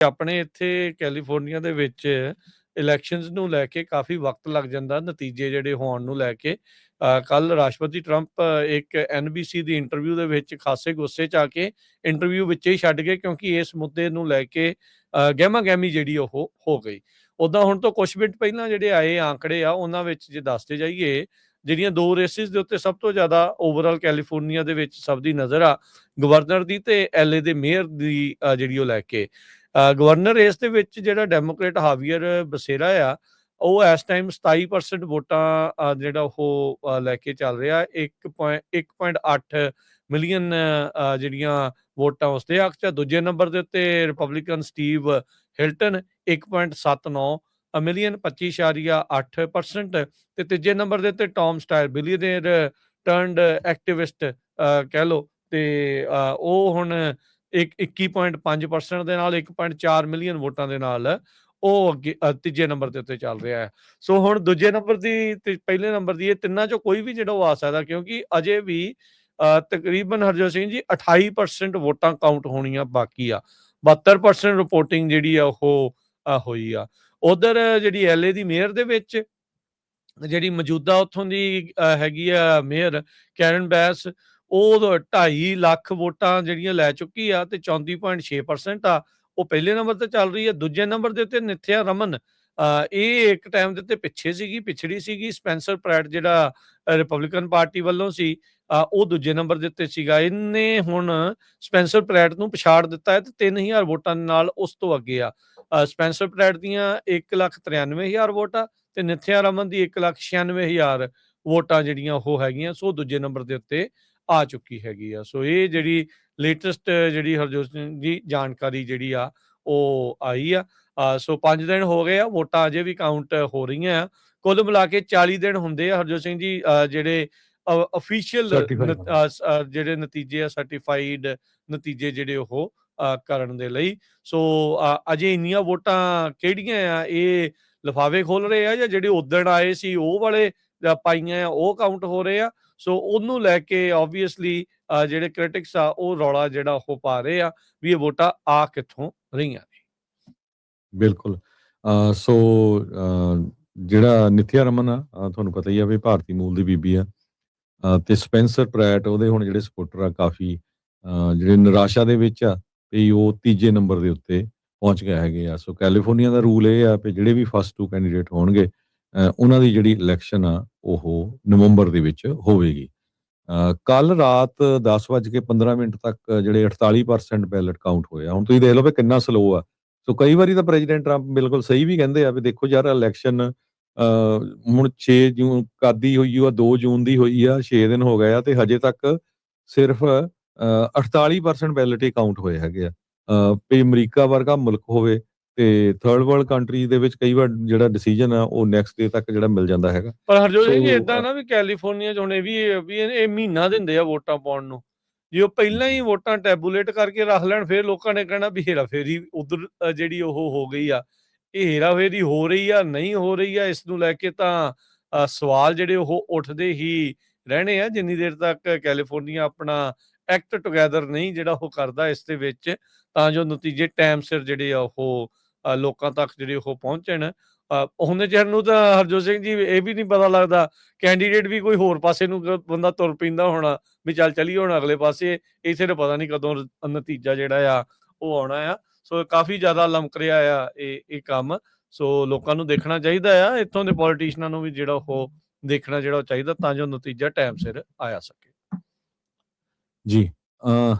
ਆਪਣੇ ਇੱਥੇ ਕੈਲੀਫੋਰਨੀਆ ਦੇ ਵਿੱਚ ਇਲੈਕਸ਼ਨਸ ਨੂੰ ਲੈ ਕੇ ਕਾਫੀ ਵਕਤ ਲੱਗ ਜਾਂਦਾ ਨਤੀਜੇ ਜਿਹੜੇ ਹੋਣ ਨੂੰ ਲੈ ਕੇ। ਕੱਲ ਰਾਸ਼ਟਰਪਤੀ ਟਰੰਪ ਇੱਕ NBC ਦੀ ਇੰਟਰਵਿਊ ਦੇ ਵਿੱਚ ਖਾਸੇ ਗੁੱਸੇ 'ਚ ਆ ਕੇ ਇੰਟਰਵਿਊ ਵਿੱਚ ਹੀ ਛੱਡ ਗਏ, ਕਿਉਂਕਿ ਇਸ ਮੁੱਦੇ ਨੂੰ ਲੈ ਕੇ ਗਹਿਮਾ ਗਹਿਮੀ ਜਿਹੜੀ ਉਹ ਹੋ ਗਈ। ਉੱਦਾਂ ਹੁਣ ਤੋਂ ਕੁਛ ਮਿੰਟ ਪਹਿਲਾਂ ਜਿਹੜੇ ਆਏ ਆંકੜੇ ਆ ਉਹਨਾਂ ਵਿੱਚ ਜੇ ਦੱਸਦੇ ਜਾਈਏ, ਜਿਹੜੀਆਂ ਦੋ ਰੇਸਿਸ ਦੇ ਉੱਤੇ ਸਭ ਤੋਂ ਜ਼ਿਆਦਾ ਓਵਰਆਲ ਕੈਲੀਫੋਰਨੀਆ ਦੇ ਵਿੱਚ ਸਭ ਦੀ ਨਜ਼ਰ ਆ ਗਵਰਨਰ ਦੀ ਤੇ LA ਦੇ ਮੇਅਰ ਦੀ ਜਿਹੜੀ ਉਹ ਲੈ ਕੇ। ਗਵਰਨਰ ਰੇਸ ਦੇ ਵਿੱਚ ਜਿਹੜਾ ਡੈਮੋਕ੍ਰੇਟ ਹਾਵੀਅਰ ਬਸੇਰਾ ਆ, ਉਹ ਇਸ ਟਾਈਮ 27% ਵੋਟਾਂ ਜਿਹੜਾ ਉਹ ਲੈ ਕੇ ਚੱਲ ਰਿਹਾ। 1.8 ਮਿਲੀਅਨ ਜਿਹੜੀਆਂ ਵੋਟਾਂ ਉਸਦੇ ਹੱਕ 'ਚ। ਦੂਜੇ ਨੰਬਰ ਦੇ ਉੱਤੇ ਰਿਪਬਲਿਕਨ ਸਟੀਵ ਹਿਲਟਨ 1.79 ਮਿਲੀਅਨ 25.8%। ਤੇ ਤੀਜੇ ਨੰਬਰ ਦੇ ਉੱਤੇ ਟੌਮ ਸਟਾਇਰ ਬਿਲੀਅਨੇਅਰ ਟਰਨਡ ਐਕਟਿਵਿਸਟ ਕਹਿ ਲਓ, ਤੇ ਉਹ ਹੁਣ 21.5% ਦੇ ਨਾਲ 1.4 ਮਿਲੀਅਨ ਵੋਟਾਂ ਦੇ ਨਾਲ ਉਹ ਅੱਗੇ ਤੀਜੇ ਨੰਬਰ ਦੇ ਉੱਤੇ ਚੱਲ ਰਿਹਾ ਹੈ। ਸੋ ਹੁਣ ਦੂਜੇ ਨੰਬਰ ਦੀ ਤੇ ਪਹਿਲੇ ਨੰਬਰ ਦੀ ਇਹ ਤਿੰਨਾਂ ਚੋਂ ਕੋਈ ਵੀ ਜਿਹੜਾ ਉਹ ਆ ਸਕਦਾ, ਕਿਉਂਕਿ ਅਜੇ ਵੀ ਤਕਰੀਬਨ ਹਰਜੋਤ ਸਿੰਘ ਜੀ 28% ਵੋਟਾਂ ਕਾਊਂਟ ਹੋਣੀਆਂ ਬਾਕੀ ਆ। 72% ਰਿਪੋਰਟਿੰਗ ਜਿਹੜੀ ਆ ਉਹ ਹੋਈ ਆ। ਉਧਰ ਜਿਹੜੀ LA ਦੀ ਮੇਅਰ ਦੇ ਵਿੱਚ ਜਿਹੜੀ ਮੌਜੂਦਾ ਉੱਥੋਂ ਦੀ ਹੈਗੀ ਆ ਮੇਅਰ ਕੈਰਨ ਬੈਸ, ਉਹ 2.5 ਲੱਖ ਵੋਟਾਂ ਜਿਹੜੀਆਂ ਲੈ ਚੁੱਕੀ ਆ ਤੇ 34.6% ਆ। ਉਹ ਪਹਿਲੇ ਨੰਬਰ ਤੇ ਚੱਲ ਰਹੀ ਹੈ। ਦੂਜੇ ਨੰਬਰ ਦੇ ਉੱਤੇ ਨਿਥਿਆ ਰਮਨ, ਇਹ ਇੱਕ ਟਾਈਮ ਦੇ ਉੱਤੇ ਪਿਛੜੀ ਸੀਗੀ। ਸਪੈਂਸਰ ਪ੍ਰੈਟ ਜਿਹੜਾ ਰਿਪਬਲਿਕਨ ਪਾਰਟੀ ਵੱਲੋਂ ਸੀ, ਉਹ ਦੂਜੇ ਨੰਬਰ ਦੇ ਉੱਤੇ ਸੀਗਾ। ਇਹਨੇ ਹੁਣ ਸਪੈਂਸਰ ਪ੍ਰੈਟ ਨੂੰ ਪਛਾੜ ਦਿੱਤਾ ਹੈ ਤੇ 3000 ਵੋਟਾਂ ਦੇ ਨਾਲ ਉਸ ਤੋਂ ਅੱਗੇ ਆ। ਸਪੈਂਸਰ ਪ੍ਰੈਟ ਦੀਆਂ 1,93,000 ਵੋਟਾਂ ਤੇ ਨਿਥਿਆ ਰਮਨ ਦੀ 1,96,000 ਵੋਟਾਂ ਜਿਹੜੀਆਂ ਉਹ ਹੈਗੀਆਂ। ਸੋ ਦੂਜੇ ਨੰਬਰ ਦੇ ਉੱਤੇ ਆ ਚੁੱਕੀ ਹੈਗੀ ਆ। ਸੋ ਇਹ ਜਿਹੜੀ ਲੇਟੈਸਟ ਜਿਹੜੀ ਹਰਜੋਤ ਸਿੰਘ ਜੀ ਜਾਣਕਾਰੀ ਜਿਹੜੀ ਆ ਉਹ ਆਈ ਆ। ਸੋ 5 ਦਿਨ ਹੋ ਗਏ ਆ, ਵੋਟਾਂ ਅਜੇ ਵੀ ਕਾਊਂਟ ਹੋ ਰਹੀਆਂ ਆ। ਕੁੱਲ ਮਿਲਾ ਕੇ 40 ਦਿਨ ਹੁੰਦੇ ਆ ਹਰਜੋਤ ਸਿੰਘ ਜੀ ਜਿਹੜੇ ਅਫੀਸ਼ੀਅਲ ਜਿਹੜੇ ਨਤੀਜੇ ਆ, ਸਰਟੀਫਾਈਡ ਨਤੀਜੇ ਜਿਹੜੇ ਉਹ ਕਰਨ ਦੇ ਲਈ। ਸੋ ਅਜੇ ਇੰਨੀਆਂ ਵੋਟਾਂ ਕਿਹੜੀਆਂ ਆ, ਇਹ ਲਿਫਾਫੇ ਖੋਲ ਰਹੇ ਆ ਜਾਂ ਜਿਹੜੇ ਉਦਣ ਆਏ ਸੀ ਉਹ ਵਾਲੇ ਪਾਈਆਂ ਆ ਉਹ ਕਾਊਂਟ ਹੋ ਰਹੇ ਆ। ਸੋ ਉਹਨੂੰ ਲੈ ਕੇ ਆਬਵੀਅਸਲੀ ਜਿਹੜੇ ਕ੍ਰਿਟਿਕਸ ਆ ਉਹ ਰੌਲਾ ਜਿਹੜਾ ਉਹ ਪਾ ਰਹੇ ਆ ਵੀ ਇਹ ਵੋਟਾਂ ਆ ਕਿੱਥੋਂ ਰਹੀਆਂ ਨੇ। ਬਿਲਕੁਲ। ਸੋ ਜਿਹੜਾ ਨਿਥਿਆ ਰਮਨ ਆ, ਤੁਹਾਨੂੰ ਪਤਾ ਹੀ ਆ ਵੀ ਭਾਰਤੀ ਮੂਲ ਦੀ ਬੀਬੀ ਆ, ਤੇ ਸਪੈਂਸਰ ਪ੍ਰੈਟ ਉਹਦੇ ਹੁਣ ਜਿਹੜੇ ਸਪੋਰਟਰ ਆ ਕਾਫੀ ਜਿਹੜੇ ਨਿਰਾਸ਼ਾ ਦੇ ਵਿੱਚ ਆ ਵੀ ਉਹ ਤੀਜੇ ਨੰਬਰ ਦੇ ਉੱਤੇ ਪਹੁੰਚ ਗਏ ਹੈਗੇ ਆ। ਸੋ ਕੈਲੀਫੋਰਨੀਆ ਦਾ ਰੂਲ ਇਹ ਆ ਵੀ ਜਿਹੜੇ ਵੀ ਫਸਟ 2 ਕੈਂਡੀਡੇਟ ਹੋਣਗੇ ਉਹਨਾਂ ਦੀ ਜਿਹੜੀ ਇਲੈਕਸ਼ਨ ਆ ਉਹ ਨਵੰਬਰ ਦੇ ਵਿੱਚ ਹੋਵੇਗੀ। ਕੱਲ ਰਾਤ 10:15 ਤੱਕ ਜਿਹੜੇ 48% ਬੈਲਟ ਕਾਊਂਟ ਹੋਇਆ। ਹੁਣ ਤੁਸੀਂ ਦੇਖ ਲਓ ਵੀ ਕਿੰਨਾ ਸਲੋ ਆ। ਸੋ ਕਈ ਵਾਰੀ ਤਾਂ ਪ੍ਰੈਜ਼ੀਡੈਂਟ ਟਰੰਪ ਬਿਲਕੁਲ ਸਹੀ ਵੀ ਕਹਿੰਦੇ ਆ ਵੀ ਦੇਖੋ ਯਾਰ ਇਲੈਕਸ਼ਨ ਹੁਣ 6 ਜੂਨ ਕਾਦੀ ਹੋਈ ਆ, 2 ਜੂਨ ਦੀ ਹੋਈ ਆ, 6 ਦਿਨ ਹੋ ਗਏ ਆ ਤੇ ਹਜੇ ਤੱਕ ਸਿਰਫ 48% ਬੈਲਟ ਹੀ ਕਾਊਂਟ ਹੋਏ ਹੈਗੇ ਆ। ਵੀ ਅਮਰੀਕਾ ਵਰਗਾ ਮੁਲਕ ਹੋਵੇ ਤੇ ਥਰਡ ਵਰਲਡ ਕੰਟਰੀ ਦੇ ਵਿੱਚ ਕਈ ਵਾਰ ਜਿਹੜਾ ਡਿਸੀਜਨ ਆ ਉਹ ਨੈਕਸਟ ਡੇ ਤੱਕ ਜਿਹੜਾ ਮਿਲ ਜਾਂਦਾ ਹੈਗਾ। ਪਰ ਹਰਜੋਤ ਸਿੰਘ ਜੀ ਇਦਾਂ ਨਾ ਵੀ ਕੈਲੀਫੋਰਨੀਆ 'ਚ ਹੁਣ ਇਹ ਵੀ ਮਹੀਨਾ ਦਿੰਦੇ ਆ ਵੋਟਾਂ ਪਾਉਣ ਨੂੰ। ਜੇ ਉਹ ਪਹਿਲਾਂ ਹੀ ਵੋਟਾਂ ਟੈਬੂਲੇਟ ਕਰਕੇ ਰੱਖ ਲੈਣ, ਫਿਰ ਲੋਕਾਂ ਨੇ ਕਹਿਣਾ ਵੀ ਹੇਰਾਫੇਰੀ ਉਧਰ ਜਿਹੜੀ ਉਹ ਹੋ ਗਈ ਆ। ਇਹ ਹੇਰਾਫੇਰੀ ਹੋ ਰਹੀ ਆ, ਨਹੀਂ ਹੋ ਰਹੀ ਆ, ਇਸ ਨੂੰ ਲੈ ਕੇ ਤਾਂ ਸਵਾਲ ਜਿਹੜੇ ਉਹ ਉੱਠਦੇ ਹੀ ਰਹਿਣੇ ਆ ਜਿੰਨੀ ਦੇਰ ਤੱਕ ਕੈਲੀਫੋਰਨੀਆ ਆਪਣਾ ਐਕਟ ਟੁਗੈਦਰ ਨਹੀਂ ਜਿਹੜਾ ਉਹ ਕਰਦਾ ਇਸ ਦੇ ਵਿੱਚ, ਤਾਂ ਜੋ ਨਤੀਜੇ ਟਾਈਮ ਸਿਰ ਜਿਹੜੇ ਆ ਉਹ ਲੋਕਾਂ ਤੱਕ ਜਿਹੜੇ ਉਹ ਪਹੁੰਚਣ। ਉਹਨੇ ਚਿਰ ਨੂੰ ਤਾਂ ਹਰਜੋਤ ਸਿੰਘ ਜੀ ਇਹ ਵੀ ਨਹੀਂ ਪਤਾ ਲੱਗਦਾ, ਕੈਂਡੀਡੇਟ ਵੀ ਕੋਈ ਹੋਰ ਪਾਸੇ ਨੂੰ ਬੰਦਾ ਤੁਰ ਪੈਂਦਾ ਹੋਣਾ ਵੀ ਚੱਲ ਚਲੀਏ ਹੁਣ ਅਗਲੇ ਪਾਸੇ। ਇਸੇ ਨੂੰ ਪਤਾ ਨਹੀਂ ਕਦੋਂ ਨਤੀਜਾ ਜਿਹੜਾ ਆ ਉਹ ਆਉਣਾ ਆ। ਸੋ ਕਾਫੀ ਜ਼ਿਆਦਾ ਲਮਕ ਰਿਹਾ ਆ ਇਹ ਕੰਮ। ਸੋ ਲੋਕਾਂ ਨੂੰ ਦੇਖਣਾ ਚਾਹੀਦਾ ਆ, ਇੱਥੋਂ ਦੇ ਪੋਲੀਟੀਸ਼ੀਅਨਾਂ ਨੂੰ ਵੀ ਜਿਹੜਾ ਉਹ ਦੇਖਣਾ ਜਿਹੜਾ ਚਾਹੀਦਾ, ਤਾਂ ਜੋ ਨਤੀਜਾ ਟਾਈਮ ਸਿਰ ਆਇਆ ਸਕੇ। ਜੀ।